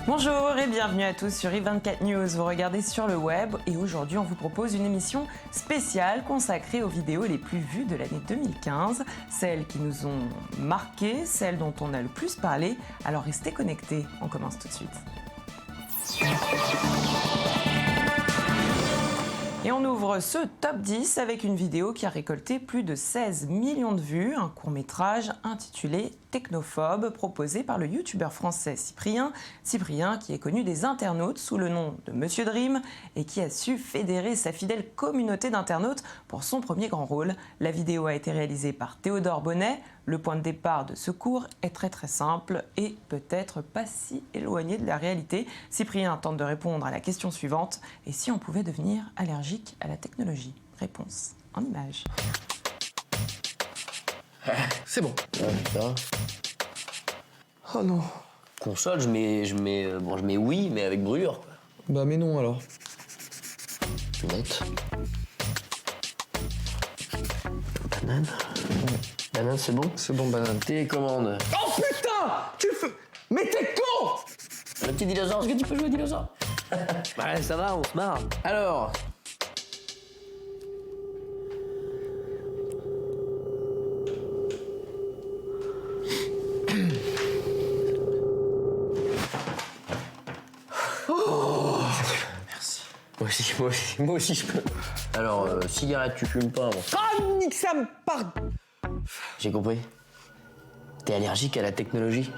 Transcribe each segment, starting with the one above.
Bonjour et bienvenue à tous sur i24 News. Vous regardez sur le web et aujourd'hui on vous propose une émission spéciale consacrée aux vidéos les plus vues de l'année 2015, celles qui nous ont marquées, celles dont on a le plus parlé. Alors restez connectés, on commence tout de suite. Et on ouvre ce top 10 avec une vidéo qui a récolté plus de 16 millions de vues, un court-métrage intitulé Technophobe, proposé par le youtubeur français Cyprien. Cyprien qui est connu des internautes sous le nom de Monsieur Dream et qui a su fédérer sa fidèle communauté d'internautes pour son premier grand rôle. La vidéo a été réalisée par Théodore Bonnet. Le point de départ de ce cours est très simple et peut-être pas si éloigné de la réalité. Cyprien tente de répondre à la question suivante: et si on pouvait devenir allergique à la technologie? Réponse en images. C'est bon. Ouais, ça va. Oh non. Console, je mets oui, mais avec brûlure, quoi. Bah mais non alors. Net. Banane. Banane, c'est bon? C'est bon, banane. Télécommande. Oh putain! Tu fais... Mais t'es con! Le petit dinosaure, est-ce que tu peux jouer au dinosaure? Ouais, ça va, on se marre. Alors. Merci. Moi aussi je peux. Alors, cigarette, tu fumes pas, moi. Ah, nique ça me part... J'ai compris. T'es allergique à la technologie?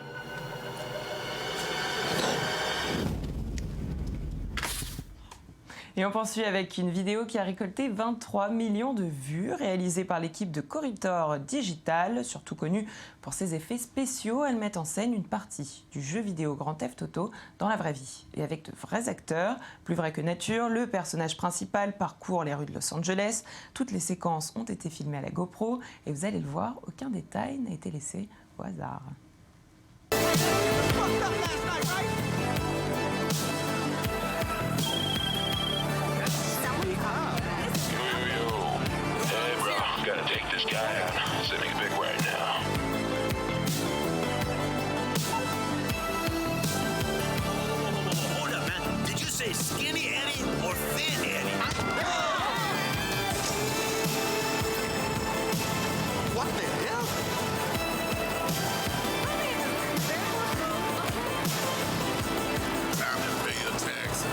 Et on poursuit avec une vidéo qui a récolté 23 millions de vues, réalisée par l'équipe de Corridor Digital, surtout connue pour ses effets spéciaux. Elle met en scène une partie du jeu vidéo Grand Theft Auto dans la vraie vie. Et avec de vrais acteurs, plus vrai que nature, le personnage principal parcourt les rues de Los Angeles. Toutes les séquences ont été filmées à la GoPro et vous allez le voir, aucun détail n'a été laissé au hasard. Gotta take this guy out. Sending big right now. Hold up, man. Did you say Skinny Eddie or Thin Eddie? What the hell? Time to pay your taxes.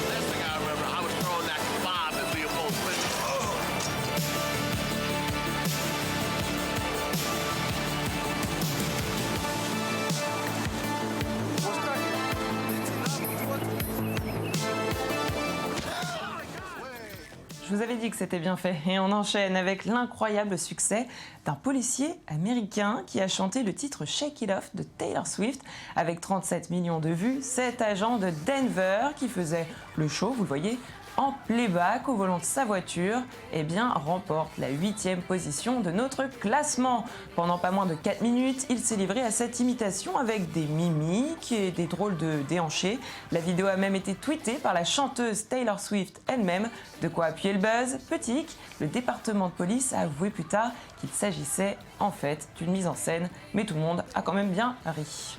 Last thing I remember, I was throwing that kebab at Leopold's window. Je vous avais dit que c'était bien fait et on enchaîne avec l'incroyable succès d'un policier américain qui a chanté le titre Shake It Off de Taylor Swift avec 37 millions de vues. Cet agent de Denver qui faisait le show, vous le voyez, en playback au volant de sa voiture, eh bien, remporte la 8e position de notre classement. Pendant pas moins de 4 minutes, il s'est livré à cette imitation avec des mimiques et des drôles de déhanchés. La vidéo a même été tweetée par la chanteuse Taylor Swift elle-même. De quoi appuyer le buzz. Petit hic, le département de police a avoué plus tard qu'il s'agissait en fait d'une mise en scène, mais tout le monde a quand même bien ri.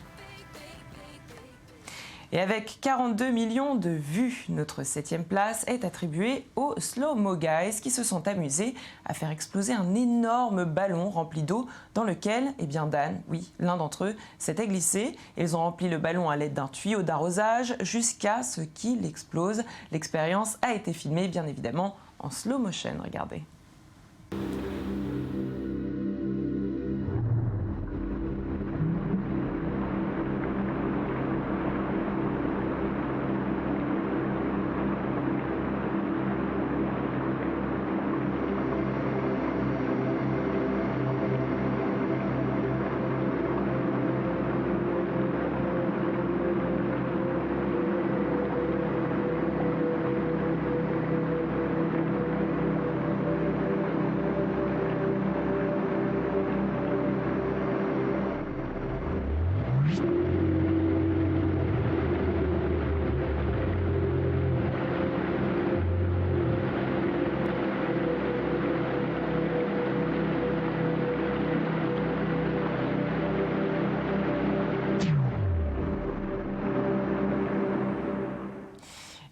Et avec 42 millions de vues, notre 7e place est attribuée aux Slow Mo Guys qui se sont amusés à faire exploser un énorme ballon rempli d'eau dans lequel, eh bien Dan, oui, l'un d'entre eux, s'était glissé. Ils ont rempli le ballon à l'aide d'un tuyau d'arrosage jusqu'à ce qu'il explose. L'expérience a été filmée, bien évidemment, en slow motion, regardez.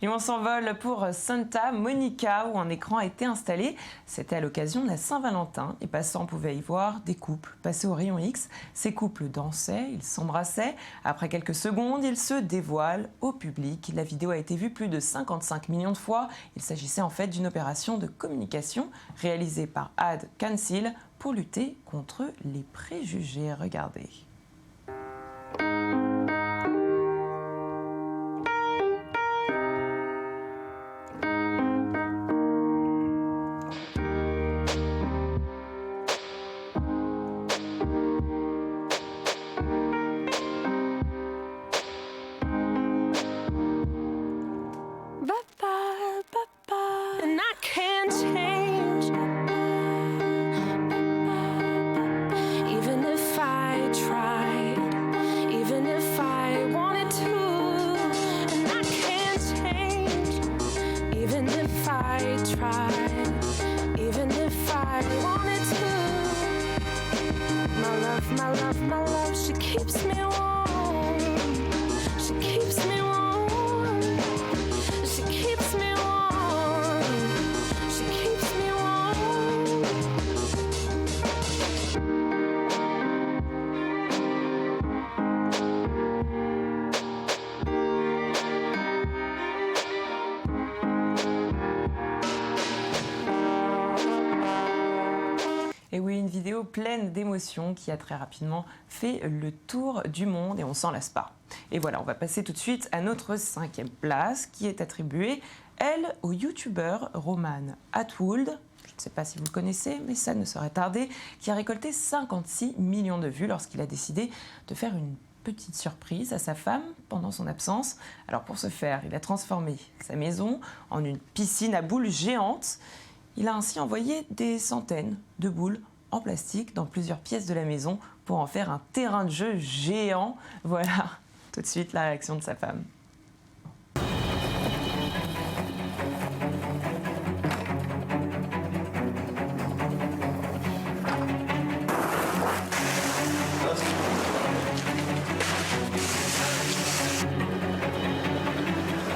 Et on s'envole pour Santa Monica où un écran a été installé. C'était à l'occasion de la Saint-Valentin. Les passants pouvaient y voir des couples passer au rayon X. Ces couples dansaient, ils s'embrassaient. Après quelques secondes, ils se dévoilent au public. La vidéo a été vue plus de 55 millions de fois. Il s'agissait en fait d'une opération de communication réalisée par Ad Council pour lutter contre les préjugés. Regardez. And I can't change, even if I tried, even if I wanted to. And I can't change, even if I tried, even if I wanted to. My love, my love, my love, she keeps me warm. She keeps me warm. She keeps me warm. She keeps me warm. Et oui, une vidéo pleine d'émotions qui a très rapidement fait le tour du monde et on s'en lasse pas. Et voilà, on va passer tout de suite à notre 5e place qui est attribuée, elle, au youtubeur Roman Atwood. Je ne sais pas si vous le connaissez, mais ça ne saurait tarder, qui a récolté 56 millions de vues lorsqu'il a décidé de faire une petite surprise à sa femme pendant son absence. Alors pour ce faire, il a transformé sa maison en une piscine à boules géante. Il a ainsi envoyé des centaines de boules en plastique dans plusieurs pièces de la maison pour en faire un terrain de jeu géant. Voilà, tout de suite la réaction de sa femme.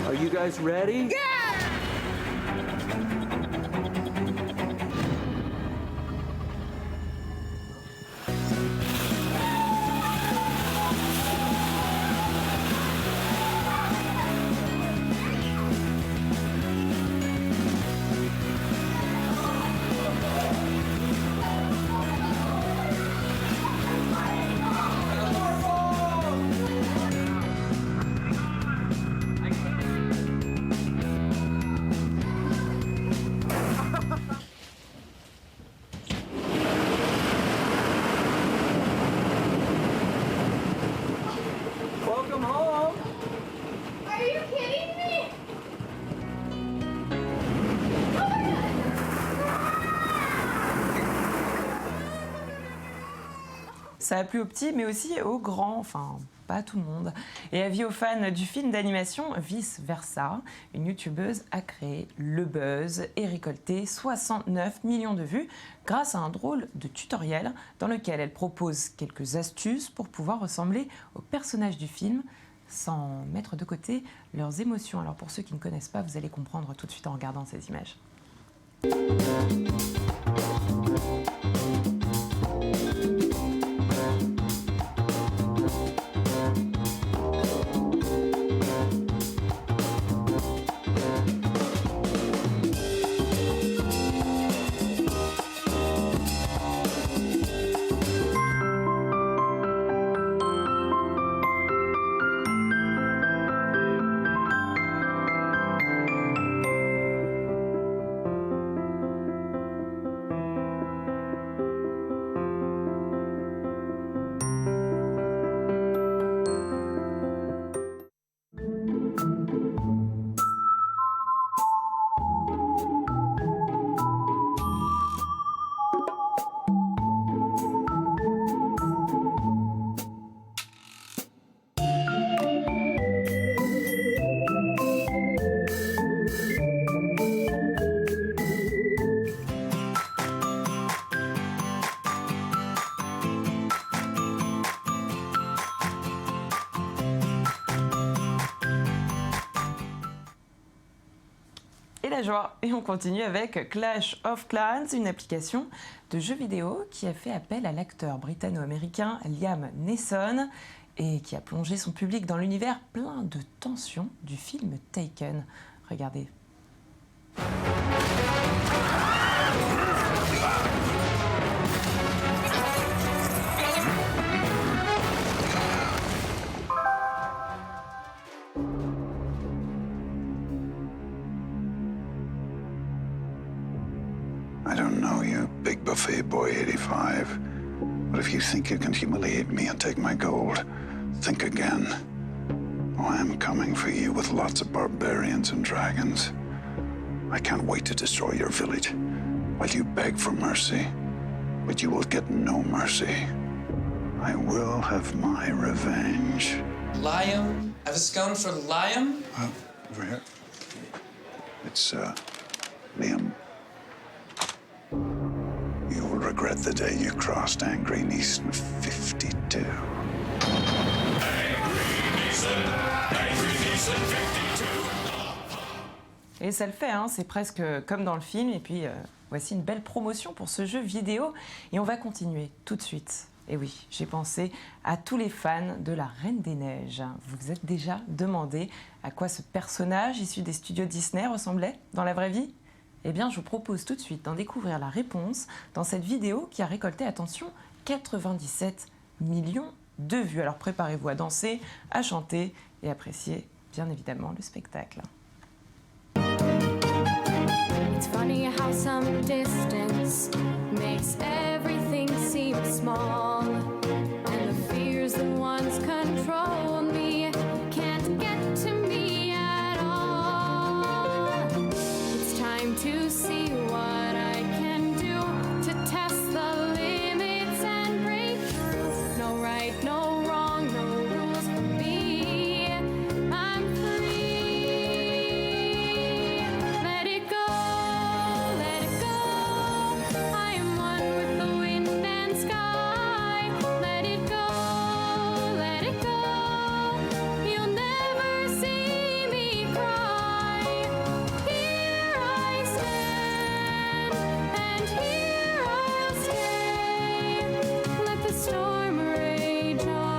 Are you guys ready? Welcome home. Are you kidding me? Ça a plu aux petits, mais aussi aux grands, enfin, pas à tout le monde. Et avis aux fans du film d'animation Vice Versa, une youtubeuse a créé le buzz et récolté 69 millions de vues grâce à un drôle de tutoriel dans lequel elle propose quelques astuces pour pouvoir ressembler aux personnages du film sans mettre de côté leurs émotions. Alors pour ceux qui ne connaissent pas, vous allez comprendre tout de suite en regardant ces images. la joie. Et on continue avec Clash of Clans, une application de jeux vidéo qui a fait appel à l'acteur britanno-américain Liam Neeson et qui a plongé son public dans l'univers plein de tensions du film Taken. Regardez. I don't know you, big buffet boy 85, but if you think you can humiliate me and take my gold, think again. Oh, I am coming for you with lots of barbarians and dragons. I can't wait to destroy your village while you beg for mercy, but you will get no mercy. I will have my revenge. Liam? I have a scone for Liam? Over here. It's, Liam. You will regret the day you crossed Angry Neeson 52. Et ça le fait, hein, c'est presque comme dans le film. Et puis, voici une belle promotion pour ce jeu vidéo. Et on va continuer tout de suite. Et oui, j'ai pensé à tous les fans de la Reine des Neiges. Vous vous êtes déjà demandé à quoi ce personnage issu des studios Disney ressemblait dans la vraie vie ? Eh bien, je vous propose tout de suite d'en découvrir la réponse dans cette vidéo qui a récolté, attention, 97 millions de vues. Alors préparez-vous à danser, à chanter et apprécier, bien évidemment, le spectacle. It's funny how some distance makes everything seem small, and the fears that once control me can't get to me at all. It's time to see what I can do to test the limits and break through. No right, no wrong, no rules for me. I'm free. Let it go, let it go. I am one with the wind and sky. Let it go, let it go. You'll never see me cry. Here I stand, and here I'll stay. Let the storm rage on.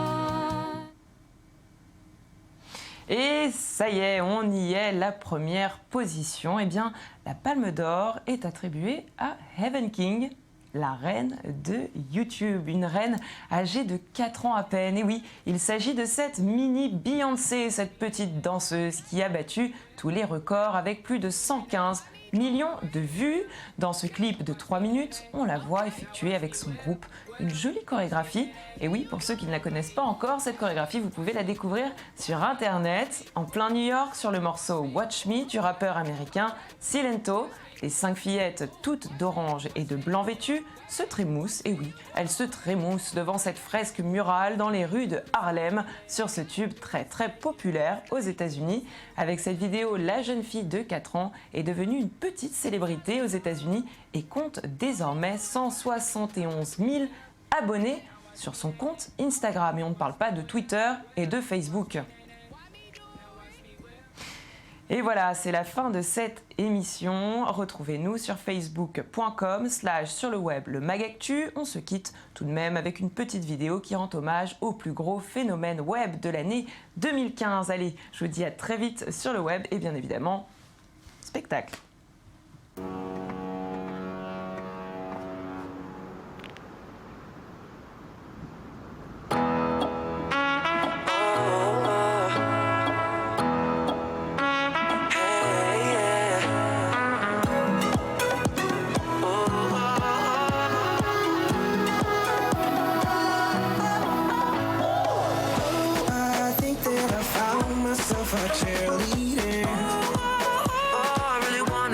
Et ça y est, on y est, la première position. Eh bien, la Palme d'Or est attribuée à Heaven King, la reine de YouTube. Une reine âgée de 4 ans à peine. Et oui, il s'agit de cette mini Beyoncé, cette petite danseuse qui a battu tous les records avec plus de 115 millions de vues. Dans ce clip de 3 minutes, on la voit effectuer avec son groupe une jolie chorégraphie. Et oui, pour ceux qui ne la connaissent pas encore, cette chorégraphie, vous pouvez la découvrir sur Internet, en plein New York, sur le morceau Watch Me du rappeur américain Silento. Les 5 fillettes, toutes d'orange et de blanc vêtues, se trémoussent, et oui, elles se trémoussent devant cette fresque murale dans les rues de Harlem, sur ce tube très très populaire aux États-Unis. Avec cette vidéo, la jeune fille de 4 ans est devenue une petite célébrité aux États-Unis et compte désormais 171 000 abonnés sur son compte Instagram. Et on ne parle pas de Twitter et de Facebook. Et voilà, c'est la fin de cette émission. Retrouvez-nous sur facebook.com/sur le web le Magactu. On se quitte tout de même avec une petite vidéo qui rend hommage au plus gros phénomène web de l'année 2015. Allez, je vous dis à très vite sur le web et bien évidemment, spectacle. A cheerleader. Oh, I really want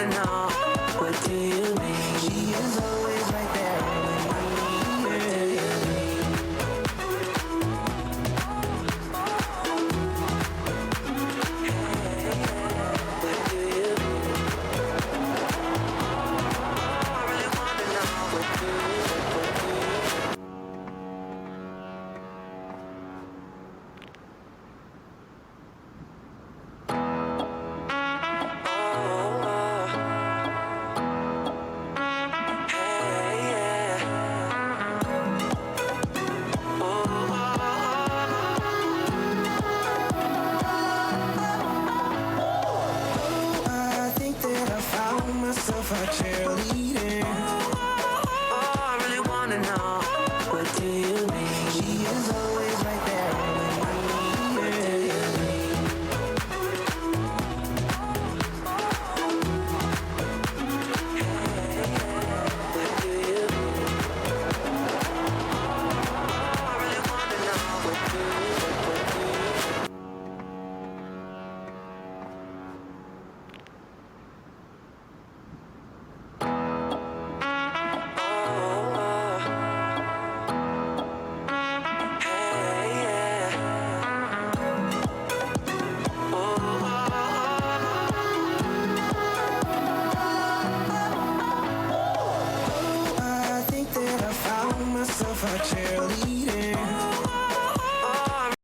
myself a cheerleader. Oh, I really wanna know, what do you mean? She is always right there when I need her. I think that I found myself a cheerleader.